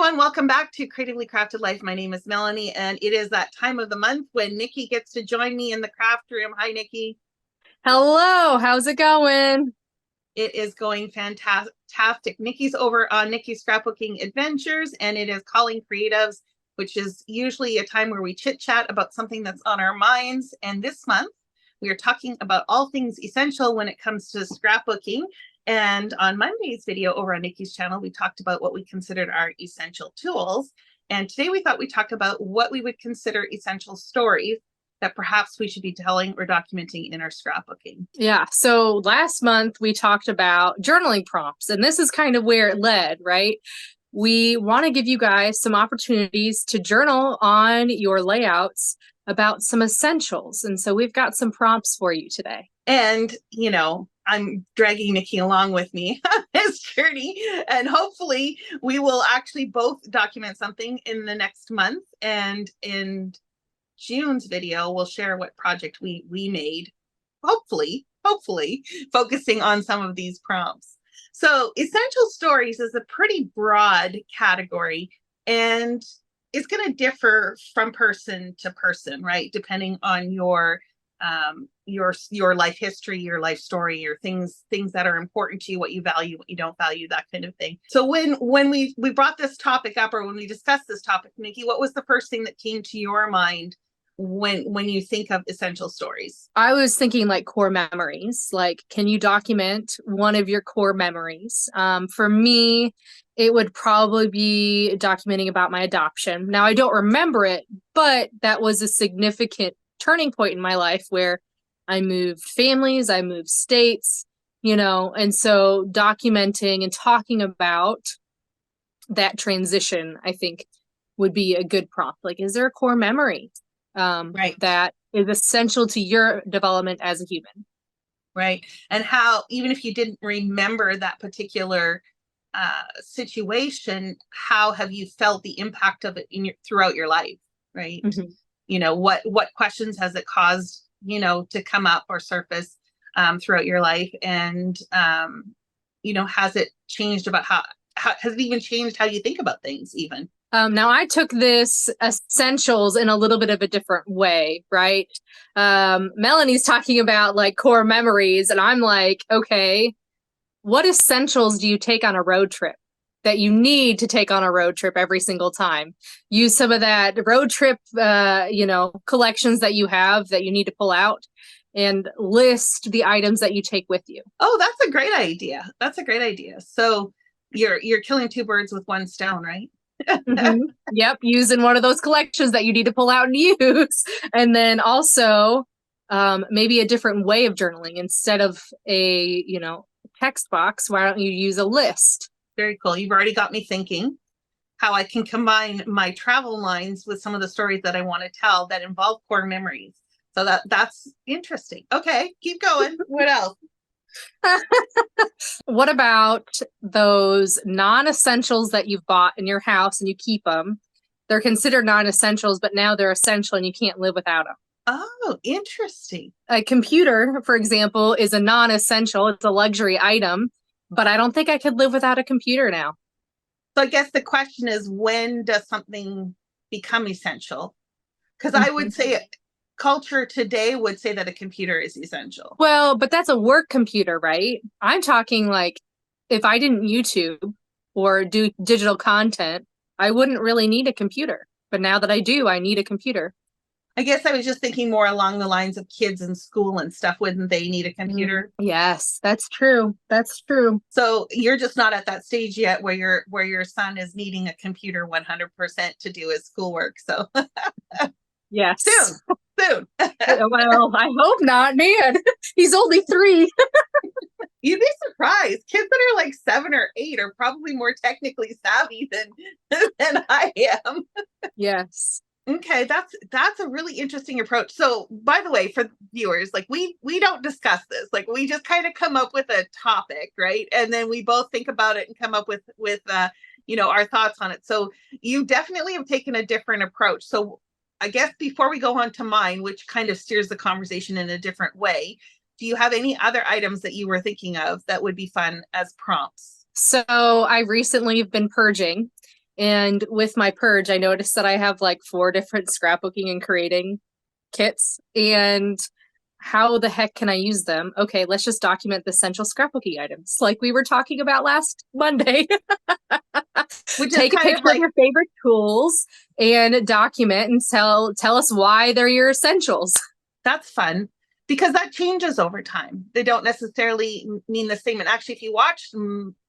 everyone, welcome back to Creatively Crafted Life. My name is Melanie, and it is that time of the month when Nikki gets to join me in the craft room. Hi, Nikki. Hello, how's it going? It is going fantastic. Nikki's over on Nikki's Scrapbooking Adventures, and it is Calling Creatives, which is usually a time where we chit-chat about something that's on our minds. And this month, we are talking about all things essential when it comes to scrapbooking. And on Monday's video over on Nikki's channel, we talked about what we considered our essential tools. And today we thought we'd talk about what we would consider essential stories that perhaps we should be telling or documenting in our scrapbooking. Yeah, so last month we talked about journaling prompts, and this is kind of where it led, right? We want to give you guys some opportunities to journal on your layouts about some essentials. And so we've got some prompts for you today. And, I'm dragging Nikki along with me on this journey, and hopefully we will actually both document something in the next month. And in June's video, we'll share what project we made, hopefully focusing on some of these prompts. So essential stories is a pretty broad category, and it's going to differ from person to person, right? Depending on your life history, your life story, your things that are important to you, what you value, what you don't value, that kind of thing. So when we brought this topic up, or when we discussed this topic, Nikki, what was the first thing that came to your mind when you think of essential stories? I was thinking like core memories. Like, can you document one of your core memories? For me, it would probably be documenting about my adoption. Now, I don't remember it, but that was a significant turning point in my life where I moved families, I moved states, and so documenting and talking about that transition, I think, would be a good prompt. Like, is there a core memory Right. that is essential to your development as a human? Right. And how, even if you didn't remember that particular situation, how have you felt the impact of it throughout your life? Right. Mm-hmm. What questions has it caused, to come up or surface throughout your life? And, has it changed about how has it even changed how you think about things even? Now, I took this essentials in a little bit of a different way, right? Melanie's talking about like core memories, and I'm like, okay, what essentials do you take on a road trip that you need to take on a road trip every single time? Use some of that road trip, collections that you have that you need to pull out, and list the items that you take with you. Oh, that's a great idea. So you're killing two birds with one stone, right? Mm-hmm. Yep, using one of those collections that you need to pull out and use. And then also maybe a different way of journaling. Instead of a text box, why don't you use a list? Very cool. You've already got me thinking how I can combine my travel lines with some of the stories that I want to tell that involve core memories. So that's interesting. Okay, keep going. What else? What about those non-essentials that you've bought in your house and you keep them? They're considered non-essentials, but now they're essential and you can't live without them. Oh, interesting. A computer, for example, is a non-essential. It's a luxury item, but I don't think I could live without a computer now. So I guess the question is, when does something become essential? Because Mm-hmm. I would say culture today would say that a computer is essential. Well, but that's a work computer, right? I'm talking like if I didn't YouTube or do digital content, I wouldn't really need a computer. But now that I do, I need a computer. I guess I was just thinking more along the lines of kids in school and stuff. Wouldn't they need a computer? Yes, that's true. That's true. So you're just not at that stage yet where your son is needing a computer 100% to do his schoolwork. So Yes. Soon. Well, I hope not, man. He's only 3. You'd be surprised. Kids that are like 7 or 8 are probably more technically savvy than I am. Yes. Okay, that's a really interesting approach. So, by the way, for viewers, like we don't discuss this. Like we just kind of come up with a topic, right? And then we both think about it and come up with our thoughts on it. So, you definitely have taken a different approach. So, I guess before we go on to mine, which kind of steers the conversation in a different way, do you have any other items that you were thinking of that would be fun as prompts? So, I recently have been purging. And with my purge, I noticed that I have like 4 different scrapbooking and creating kits. And how the heck can I use them? Okay, let's just document the essential scrapbooking items like we were talking about last Monday. Which is Take a kind picture of like, of your favorite tools and document and tell us why they're your essentials. that's fun because that changes over time. They don't necessarily mean the same. And actually, if you watched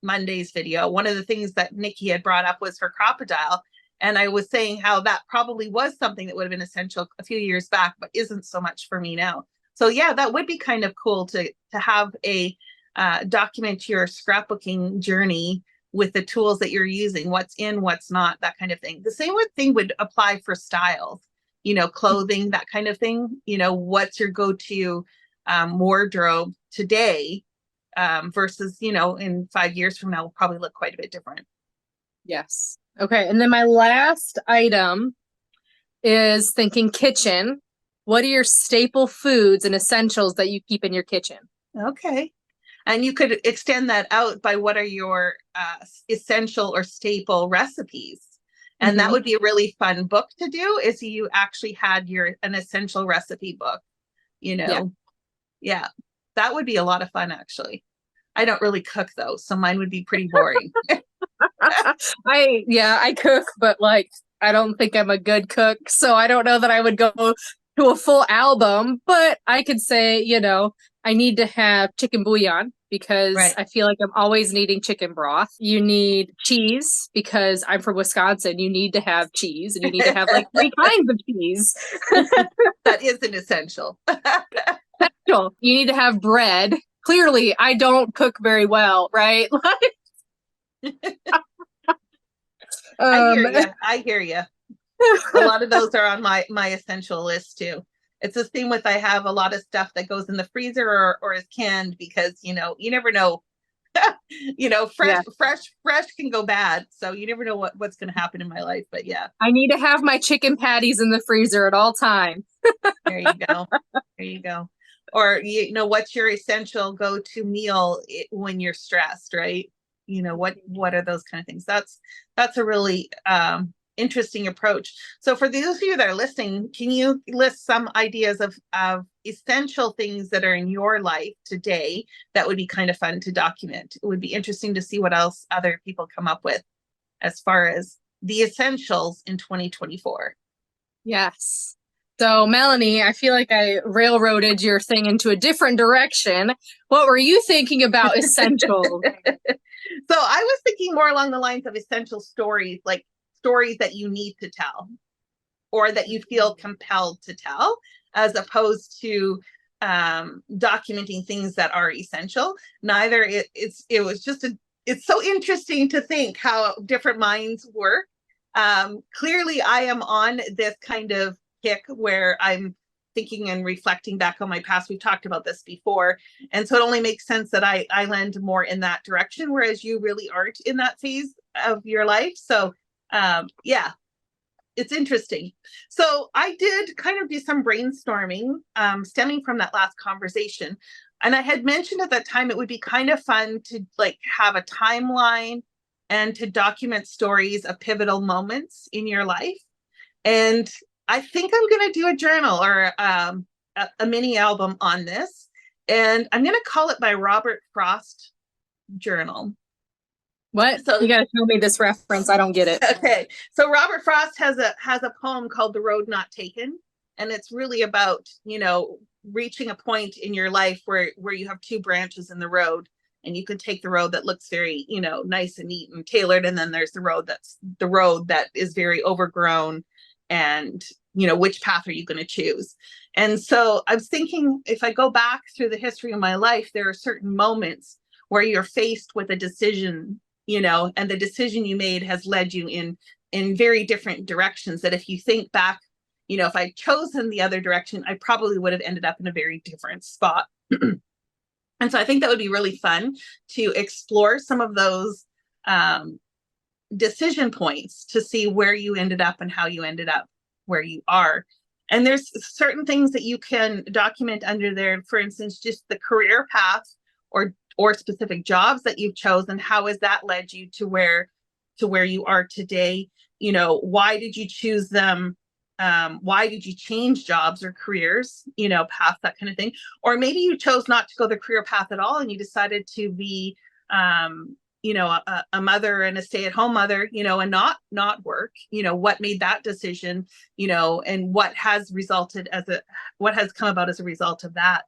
Monday's video, one of the things that Nikki had brought up was her crocodile. And I was saying how that probably was something that would have been essential a few years back, but isn't so much for me now. So yeah, that would be kind of cool to have a document your scrapbooking journey with the tools that you're using, what's in, what's not, that kind of thing. The same thing would apply for styles, clothing, that kind of thing. What's your go-to wardrobe today versus, in 5 years from now will probably look quite a bit different. Yes. Okay. And then my last item is thinking kitchen. What are your staple foods and essentials that you keep in your kitchen? Okay. And you could extend that out by what are your essential or staple recipes. And that would be a really fun book to do is you actually had an essential recipe book, Yeah, that would be a lot of fun, actually. I don't really cook though, so mine would be pretty boring. I cook, but like, I don't think I'm a good cook. So I don't know that I would go to a full album, but I could say, I need to have chicken bouillon because Right. I feel like I'm always needing chicken broth. You need cheese because I'm from Wisconsin. You need to have cheese and you need to have like 3 kinds of cheese. That is an essential. You need to have bread. Clearly, I don't cook very well, right? I hear you. A lot of those are on my essential list too. It's the same with I have a lot of stuff that goes in the freezer or is canned because you never know. Fresh can go bad, so you never know what's going to happen in my life. But yeah, I need to have my chicken patties in the freezer at all times. There you go. Or what's your essential go-to meal when you're stressed, right? What are those kind of things? That's a really interesting approach. So for those of you that are listening, can you list some ideas of essential things that are in your life today that would be kind of fun to document? It would be interesting to see what else other people come up with as far as the essentials in 2024. Yes. So Melanie, I feel like I railroaded your thing into a different direction. What were you thinking about essentials? So I was thinking more along the lines of essential stories, like stories that you need to tell or that you feel compelled to tell, as opposed to documenting things that are essential. Neither it's so interesting to think how different minds work. Clearly I am on this kind of kick where I'm thinking and reflecting back on my past. We've talked about this before. And so it only makes sense that I land more in that direction, whereas you really aren't in that phase of your life. So yeah, it's interesting. So I did kind of do some brainstorming stemming from that last conversation. And I had mentioned at that time, it would be kind of fun to like have a timeline and to document stories of pivotal moments in your life. And I think I'm going to do a journal or a mini album on this. And I'm going to call it my Robert Frost journal. What? So you got to tell me this reference. I don't get it. Okay. So Robert Frost has a poem called The Road Not Taken. And it's really about, reaching a point in your life where you have 2 branches in the road. And you can take the road that looks very, nice and neat and tailored. And then there's the road that is very overgrown. And, which path are you going to choose? And so I was thinking, if I go back through the history of my life, there are certain moments where you're faced with a decision, and the decision you made has led you in very different directions that if you think back, if I'd chosen the other direction, I probably would have ended up in a very different spot. And so I think that would be really fun to explore some of those decision points to see where you ended up and how you ended up where you are. And there's certain things that you can document under there. For instance, just the career path or specific jobs that you've chosen. How has that led you to to where you are today? You know, why did you choose them? Why did you change jobs or careers, you know, path, that kind of thing? Or maybe you chose not to go the career path at all and you decided to be, you know, a mother and a stay-at-home mother, you know, and not work. You know, what made that decision, you know, and what has come about as a result of that.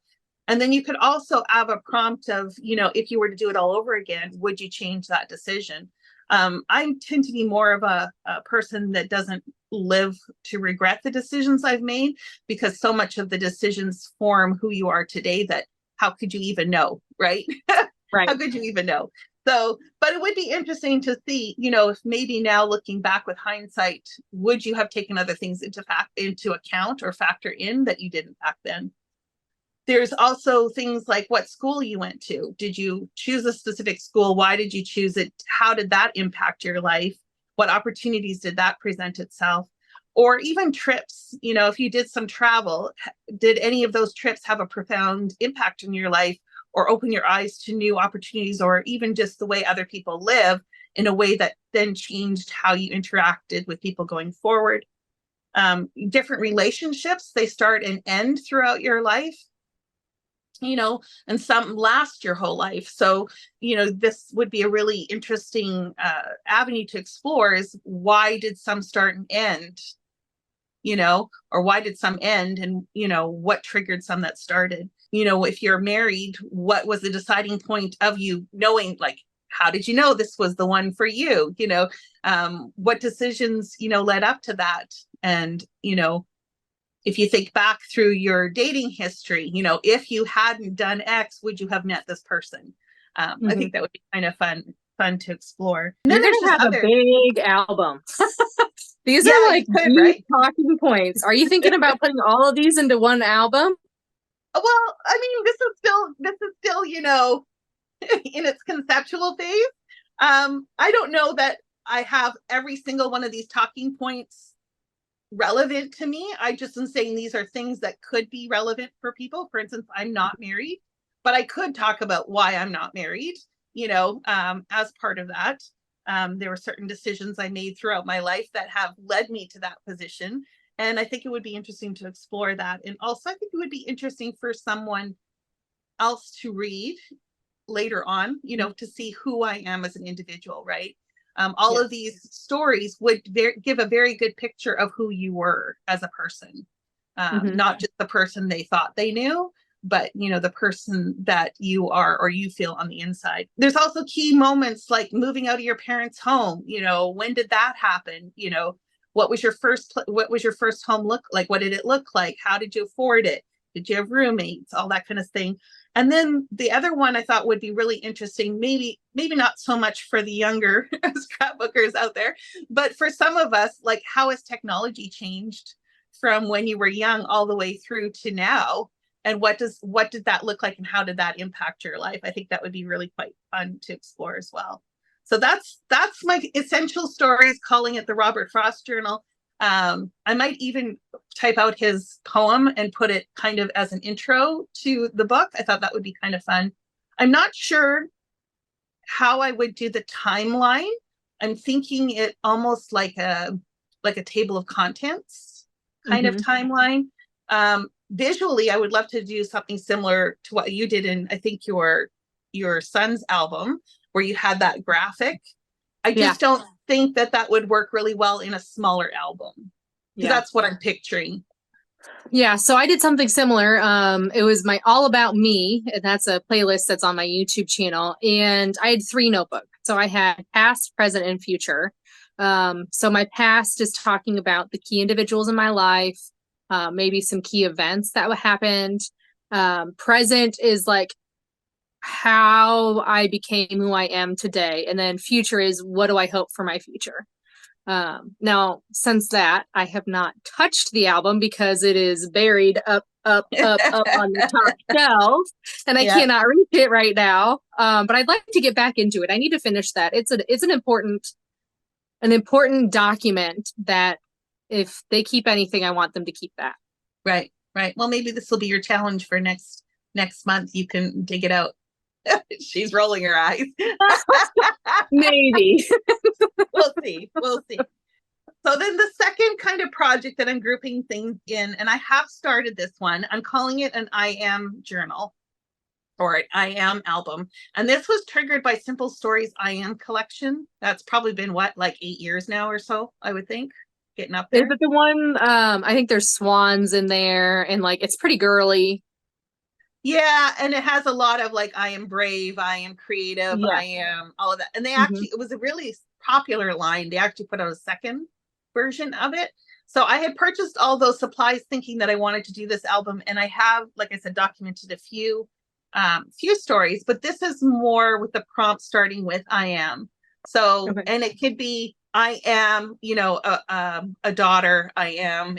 And then you could also have a prompt of, you know, if you were to do it all over again, would you change that decision? I tend to be more of a person that doesn't live to regret the decisions I've made, because so much of the decisions form who you are today that how could you even know, right? Right. How could you even know? So, but it would be interesting to see, you know, if maybe now looking back with hindsight, would you have taken other things into account or factor in that you didn't back then? There's also things like what school you went to. Did you choose a specific school? Why did you choose it? How did that impact your life? What opportunities did that present itself? Or even trips, you know, if you did some travel, did any of those trips have a profound impact on your life or open your eyes to new opportunities, or even just the way other people live in a way that then changed how you interacted with people going forward? Different relationships, they start and end throughout your life, you know, and some last your whole life. So, you know, this would be a really interesting avenue to explore, is why did some start and end, you know, or why did some end, and, you know, what triggered some that started? You know, if you're married, what was the deciding point of you knowing, like, how did you know this was the one for you? You know, what decisions, you know, led up to that? And, you know, if you think back through your dating history, you know, if you hadn't done X, would you have met this person? I think that would be kind of fun to explore. And You're then going there's to just have a big album. These are like could, right? talking points. Are you thinking about putting all of these into one album? Well, I mean, this is still, you know, in its conceptual phase. I don't know that I have every single one of these talking points relevant to me. I just am saying these are things that could be relevant for people. For instance, I'm not married, but I could talk about why I'm not married, you know, as part of that. There were certain decisions I made throughout my life that have led me to that position. And I think it would be interesting to explore that. And also, I think it would be interesting for someone else to read later on, you know, to see who I am as an individual, right? All of these stories would give a very good picture of who you were as a person, not just the person they thought they knew, but, you know, the person that you are or you feel on the inside. There's also key moments like moving out of your parents' home. You know, when did that happen? You know, what was your first home look like? What did it look like? How did you afford it? Did you have roommates? All that kind of thing. And then the other one I thought would be really interesting, maybe not so much for the younger scrapbookers out there, but for some of us, like, how has technology changed from when you were young all the way through to now? And what did that look like, and how did that impact your life? I think that would be really quite fun to explore as well. So that's my essential stories, calling it the Robert Frost Journal. I might even type out his poem and put it kind of as an intro to the book. I thought that would be kind of fun. I'm not sure how I would do the timeline. I'm thinking it almost like a table of contents kind of timeline. Visually, I would love to do something similar to what you did in, I think, your son's album, where you had that graphic. I just don't think that would work really well in a smaller album, because that's what I'm picturing. Yeah, so I did something similar. It was my All About Me, and that's a playlist that's on my YouTube channel. And I had 3 notebooks. So I had past, present, and future. So my past is talking about the key individuals in my life, maybe some key events that happened. Present is like how I became who I am today. And then future is what do I hope for my future? Now, since that, I have not touched the album because it is buried up on the top shelf, and I cannot reach it right now. But I'd like to get back into it. I need to finish that. It's an important document that if they keep anything, I want them to keep that. Right. Well, maybe this will be your challenge for next month. You can dig it out. She's rolling her eyes. Maybe. We'll see. We'll see. So then the second kind of project that I'm grouping things in, and I have started this one, I'm calling it an I am journal or an I am album. And this was triggered by Simple Stories I Am collection. That's probably been what, like 8 years now or so, I would think, getting up Is there. it the one, I think there's swans in there and like it's pretty girly. Yeah, and it has a lot of like I am brave, I am creative, Yeah. I am all of that. And they Mhm. actually, it was a really popular line. They actually put out a second version of it. So I had purchased all those supplies thinking that I wanted to do this album, and I have, like I said, documented a few stories, but this is more with the prompt starting with I am. So, Okay. and it could be I am, a daughter. I am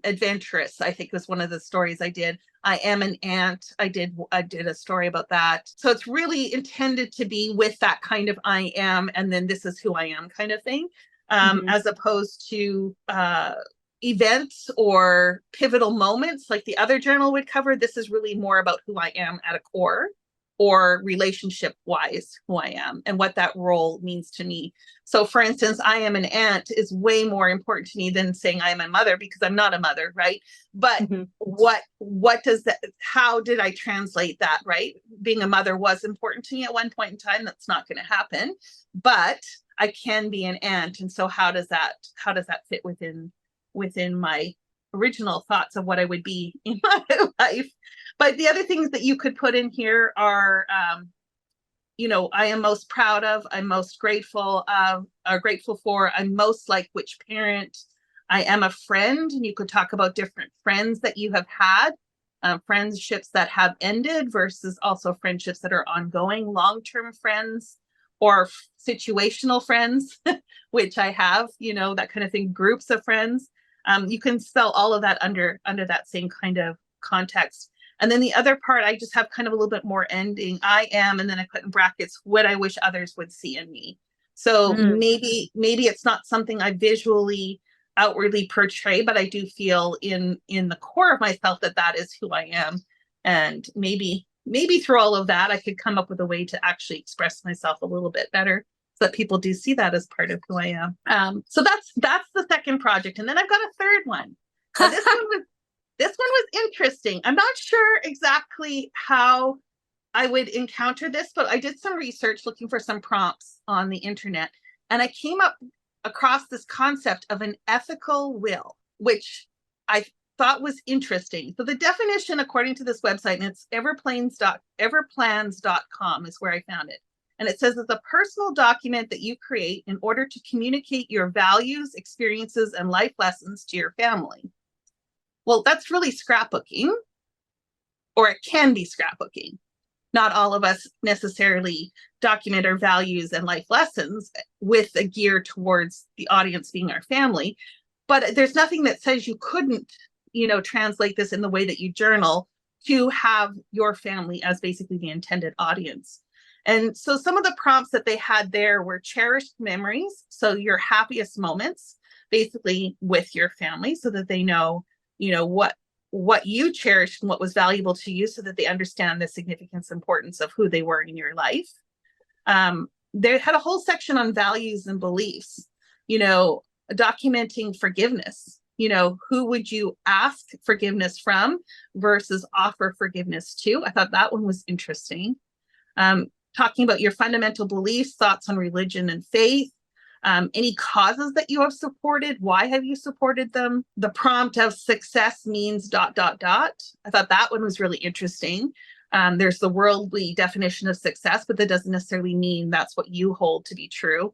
adventurous, I think was one of the stories I did. I am an aunt. I did a story about that. So it's really intended to be with that kind of I am, and then this is who I am kind of thing, Mhm. as opposed to events or pivotal moments like the other journal would cover. This is really more about who I am at a core, or relationship wise, who I am and what that role means to me. So for instance, I am an aunt is way more important to me than saying I am a mother, because I'm not a mother, right? But Mhm. what does that, how did I translate that, right? Being a mother was important to me at one point in time. That's not going to happen, but I can be an aunt. And so how does that fit within my original thoughts of what I would be in my life? But the other things that you could put in here are, I am most proud of, I'm most grateful of, are grateful for, I'm most like which parent, I am a friend. And you could talk about different friends that you have had, friendships that have ended versus also friendships that are ongoing, long-term friends or situational friends, which I have, that kind of thing, groups of friends. You can spell all of that under that same kind of context. And then the other part, I just have kind of a little bit more ending. I am, and then I put in brackets, what I wish others would see in me. So Mm. maybe it's not something I visually outwardly portray, but I do feel in the core of myself that is who I am. And maybe through all of that, I could come up with a way to actually express myself a little bit better, so that people do see that as part of who I am. So that's the second project. And then I've got a third one. Now this one was interesting. I'm not sure exactly how I would encounter this, but I did some research looking for some prompts on the internet, and I came up across this concept of an ethical will, which I thought was interesting. So the definition, according to this website, and it's everplans.com is where I found it. And it says it's a personal document that you create in order to communicate your values, experiences, and life lessons to your family. Well, that's really scrapbooking, or it can be scrapbooking. Not all of us necessarily document our values and life lessons with a gear towards the audience being our family, but there's nothing that says you couldn't, translate this in the way that you journal to have your family as basically the intended audience. And so some of the prompts that they had there were cherished memories. So your happiest moments, basically with your family, so that they know, what you cherished and what was valuable to you, so that they understand the significance, importance of who they were in your life. They had a whole section on values and beliefs, documenting forgiveness. Who would you ask forgiveness from versus offer forgiveness to? I thought that one was interesting. Talking about your fundamental beliefs, thoughts on religion and faith, any causes that you have supported, why have you supported them? The prompt of success means ... I thought that one was really interesting. There's the worldly definition of success, but that doesn't necessarily mean that's what you hold to be true.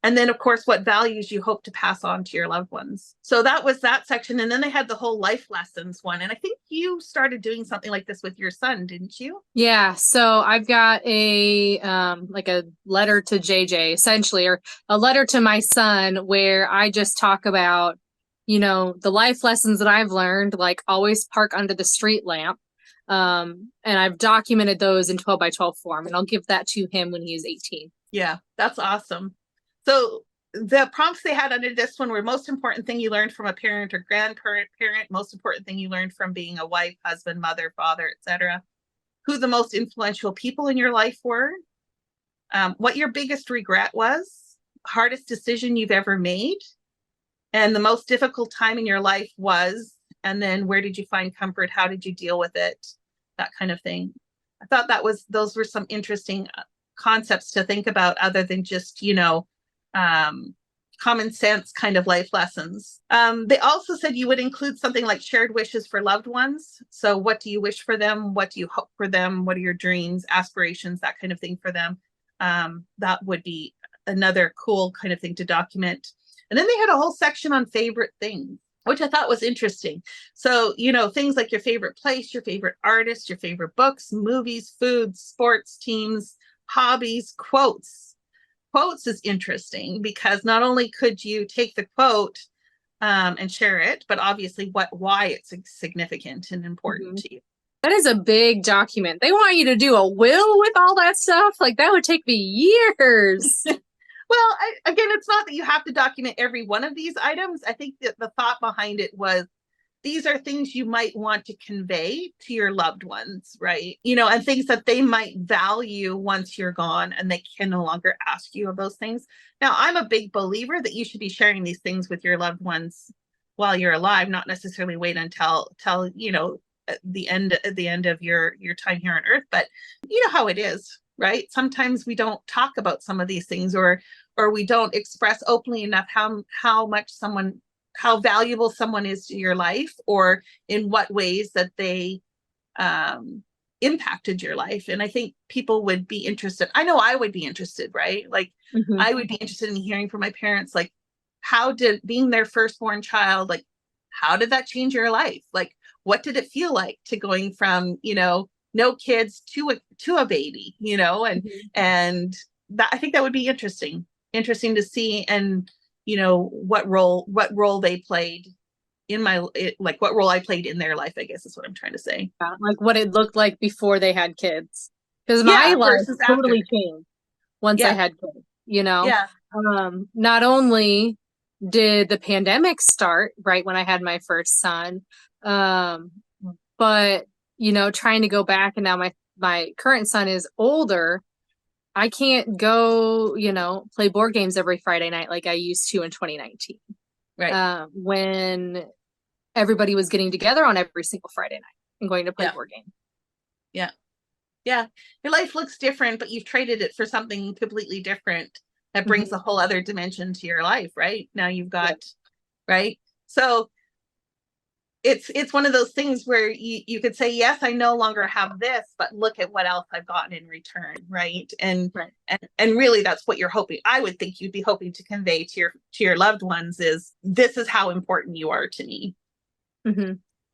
And then, of course, what values you hope to pass on to your loved ones. So that was that section. And then they had the whole life lessons one. And I think you started doing something like this with your son, didn't you? Yeah, so I've got a like a letter to JJ essentially, or a letter to my son, where I just talk about, the life lessons that I've learned, like always park under the street lamp. And I've documented those in 12 by 12 form, and I'll give that to him when he is 18. Yeah, that's awesome. So the prompts they had under this one were: most important thing you learned from a parent or grandparent, most important thing you learned from being a wife, husband, mother, father, etc. Who the most influential people in your life were, what your biggest regret was, hardest decision you've ever made and the most difficult time in your life was, and then where did you find comfort? How did you deal with it? That kind of thing. I thought those were some interesting concepts to think about other than just, common sense kind of life lessons. They also said you would include something like shared wishes for loved ones. So what do you wish for them? What do you hope for them? What are your dreams, aspirations, that kind of thing for them? That would be another cool kind of thing to document. And then they had a whole section on favorite things, which I thought was interesting. So, things like your favorite place, your favorite artist, your favorite books, movies, foods, sports teams, hobbies, quotes. Quotes is interesting because not only could you take the quote and share it, but obviously why it's significant and important to you. That is a big document. They want you to do a will with all that stuff. Like that would take me years. Well, again, it's not that you have to document every one of these items. I think that the thought behind it was these are things you might want to convey to your loved ones, right? And things that they might value once you're gone and they can no longer ask you of those things. Now, I'm a big believer that you should be sharing these things with your loved ones while you're alive, not necessarily wait until at the end of your time here on Earth. But you know how it is, right? Sometimes we don't talk about some of these things or we don't express openly enough how valuable someone is to your life or in what ways that they impacted your life. And I think people would be interested. I know I would be interested, right? Like I would be interested in hearing from my parents, like how did being their firstborn child, like how did that change your life? Like what did it feel like to going from, no kids to a baby, and that I think that would be interesting to see. And what role they played in what role I played in their life, I guess is what I'm trying to say. Yeah, like what it looked like before they had kids. Because my life totally changed once I had kids, Yeah. Not only did the pandemic start right when I had my first son, but trying to go back and now my current son is older. I can't go, play board games every Friday night like I used to in 2019. Right. When everybody was getting together on every single Friday night and going to play board games. Yeah. Yeah. Your life looks different, but you've traded it for something completely different that brings a whole other dimension to your life, right? Now you've got, right? So it's one of those things where you could say, yes, I no longer have this, but look at what else I've gotten in return, right? And really that's what you're hoping. I would think you'd be hoping to convey to your loved ones is this is how important you are to me.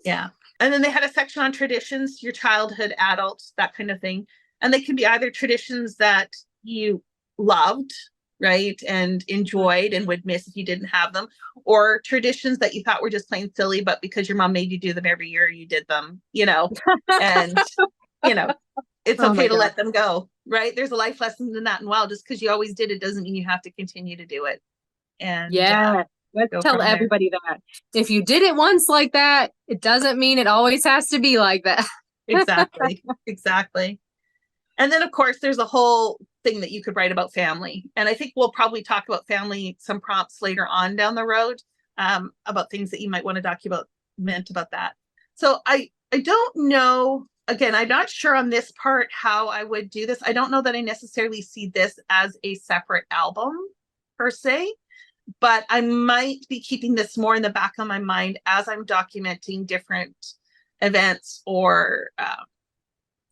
Yeah. And then they had a section on traditions, your childhood, adults, that kind of thing. And they can be either traditions that you loved, right, and enjoyed and would miss if you didn't have them, or traditions that you thought were just plain silly, but because your mom made you do them every year, you did them, and it's okay to let them go, right? There's a life lesson in that. And wow, just because you always did it doesn't mean you have to continue to do it. And let's tell everybody that if you did it once like that, it doesn't mean it always has to be like that. Exactly. And then, of course, there's a whole thing that you could write about family. And I think we'll probably talk about family, some prompts later on down the road, about things that you might want to document about that. So I don't know, again, I'm not sure on this part how I would do this. I don't know that I necessarily see this as a separate album per se, but I might be keeping this more in the back of my mind as I'm documenting different events or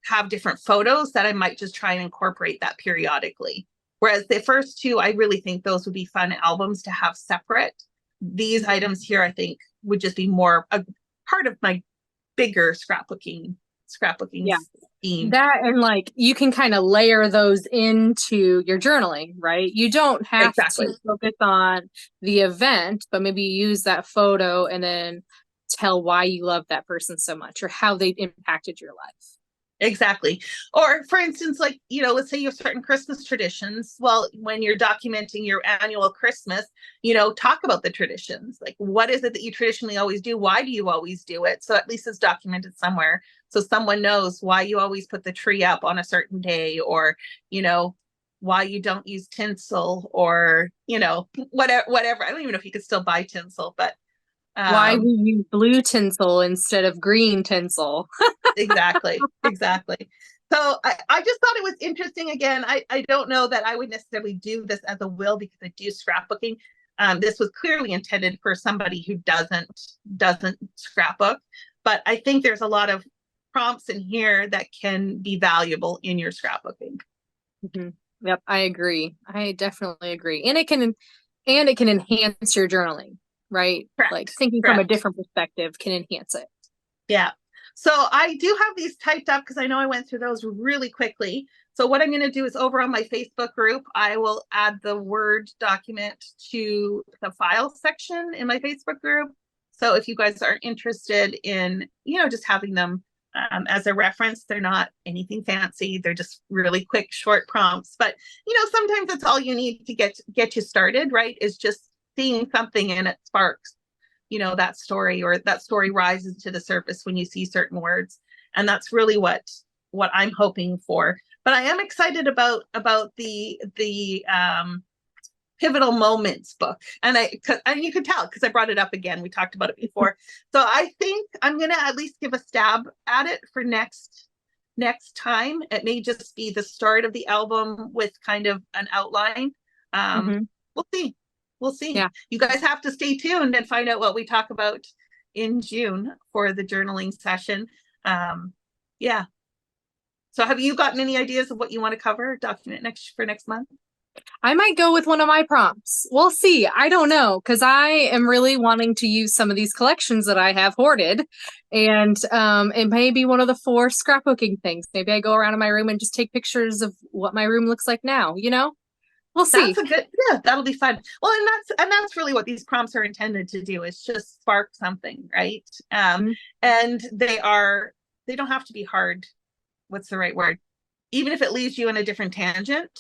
have different photos that I might just try and incorporate that periodically. Whereas the first two, I really think those would be fun albums to have separate. These items here, I think, would just be more a part of my bigger scrapbooking scheme. That and like you can kind of layer those into your journaling, right? You don't have to focus on the event, but maybe use that photo and then tell why you love that person so much or how they impacted your life. Exactly. Or for instance, like, let's say you have certain Christmas traditions. Well, when you're documenting your annual Christmas, talk about the traditions. Like, what is it that you traditionally always do? Why do you always do it? So at least it's documented somewhere. So someone knows why you always put the tree up on a certain day or, why you don't use tinsel, or, whatever. I don't even know if you could still buy tinsel, but Why we use blue tinsel instead of green tinsel. exactly. So I just thought it was interesting. Again, I don't know that I would necessarily do this as a will, because I do scrapbooking. This was clearly intended for somebody who doesn't scrapbook, but I think there's a lot of prompts in here that can be valuable in your scrapbooking. Yep, I agree. I definitely agree. And it can enhance your journaling, right? Correct. Like thinking from a different perspective can enhance it. Yeah. So I do have these typed up because I know I went through those really quickly. So what I'm going to do is, over on my Facebook group, I will add the Word document to the file section in my Facebook group. So if you guys are interested in, just having them as a reference, they're not anything fancy. They're just really quick, short prompts. But, sometimes that's all you need to get you started, right? Is just seeing something and it sparks, that story, or that story rises to the surface when you see certain words. And that's really what I'm hoping for. But I am excited about the pivotal moments book. And you could tell because I brought it up again. We talked about it before. So I think I'm going to at least give a stab at it for next time. It may just be the start of the album with kind of an outline. We'll see. Yeah. You guys have to stay tuned and find out what we talk about in June for the journaling session. Yeah. So have you gotten any ideas of what you want to cover, document for next month? I might go with one of my prompts. We'll see. I don't know, because I am really wanting to use some of these collections that I have hoarded, and it may be one of the 4 scrapbooking things. Maybe I go around in my room and just take pictures of what my room looks like now. We'll see. That'll be fun. Well, and that's really what these prompts are intended to do, is just spark something, right? And they don't have to be hard. What's the right word? Even if it leaves you in a different tangent,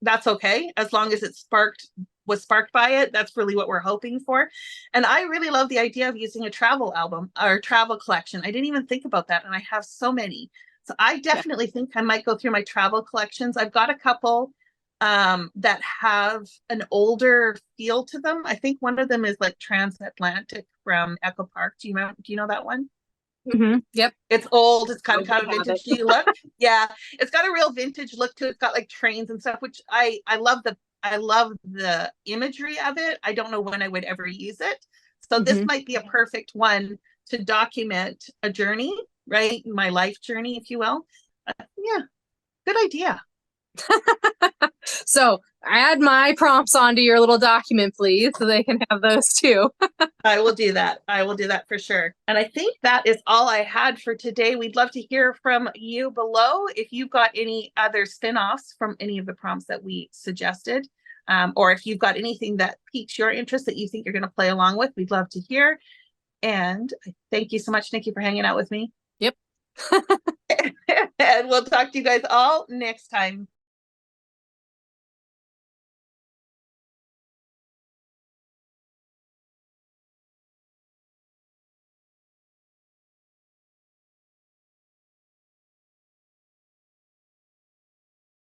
that's okay, as long as was sparked by it. That's really what we're hoping for. And I really love the idea of using a travel album or travel collection. I didn't even think about that, and I have so many. So I definitely think I might go through my travel collections. I've got a couple that have an older feel to them. I think one of them is like Transatlantic from Echo Park. Do you know that one? Yep. It's old. It's kind of vintage look. Yeah, it's got a real vintage look to it. It's got like trains and stuff, which I love the imagery of it. I don't know when I would ever use it. So this might be a perfect one to document a journey, right? My life journey, if you will. Yeah, good idea. So add my prompts onto your little document, please, so they can have those too. I will do that. For sure. And I think that is all I had for today. We'd love to hear from you below if you've got any other spin-offs from any of the prompts that we suggested, or if you've got anything that piques your interest that you think you're going to play along with. We'd love to hear. And thank you so much, Nikki, for hanging out with me. Yep. And we'll talk to you guys all next time.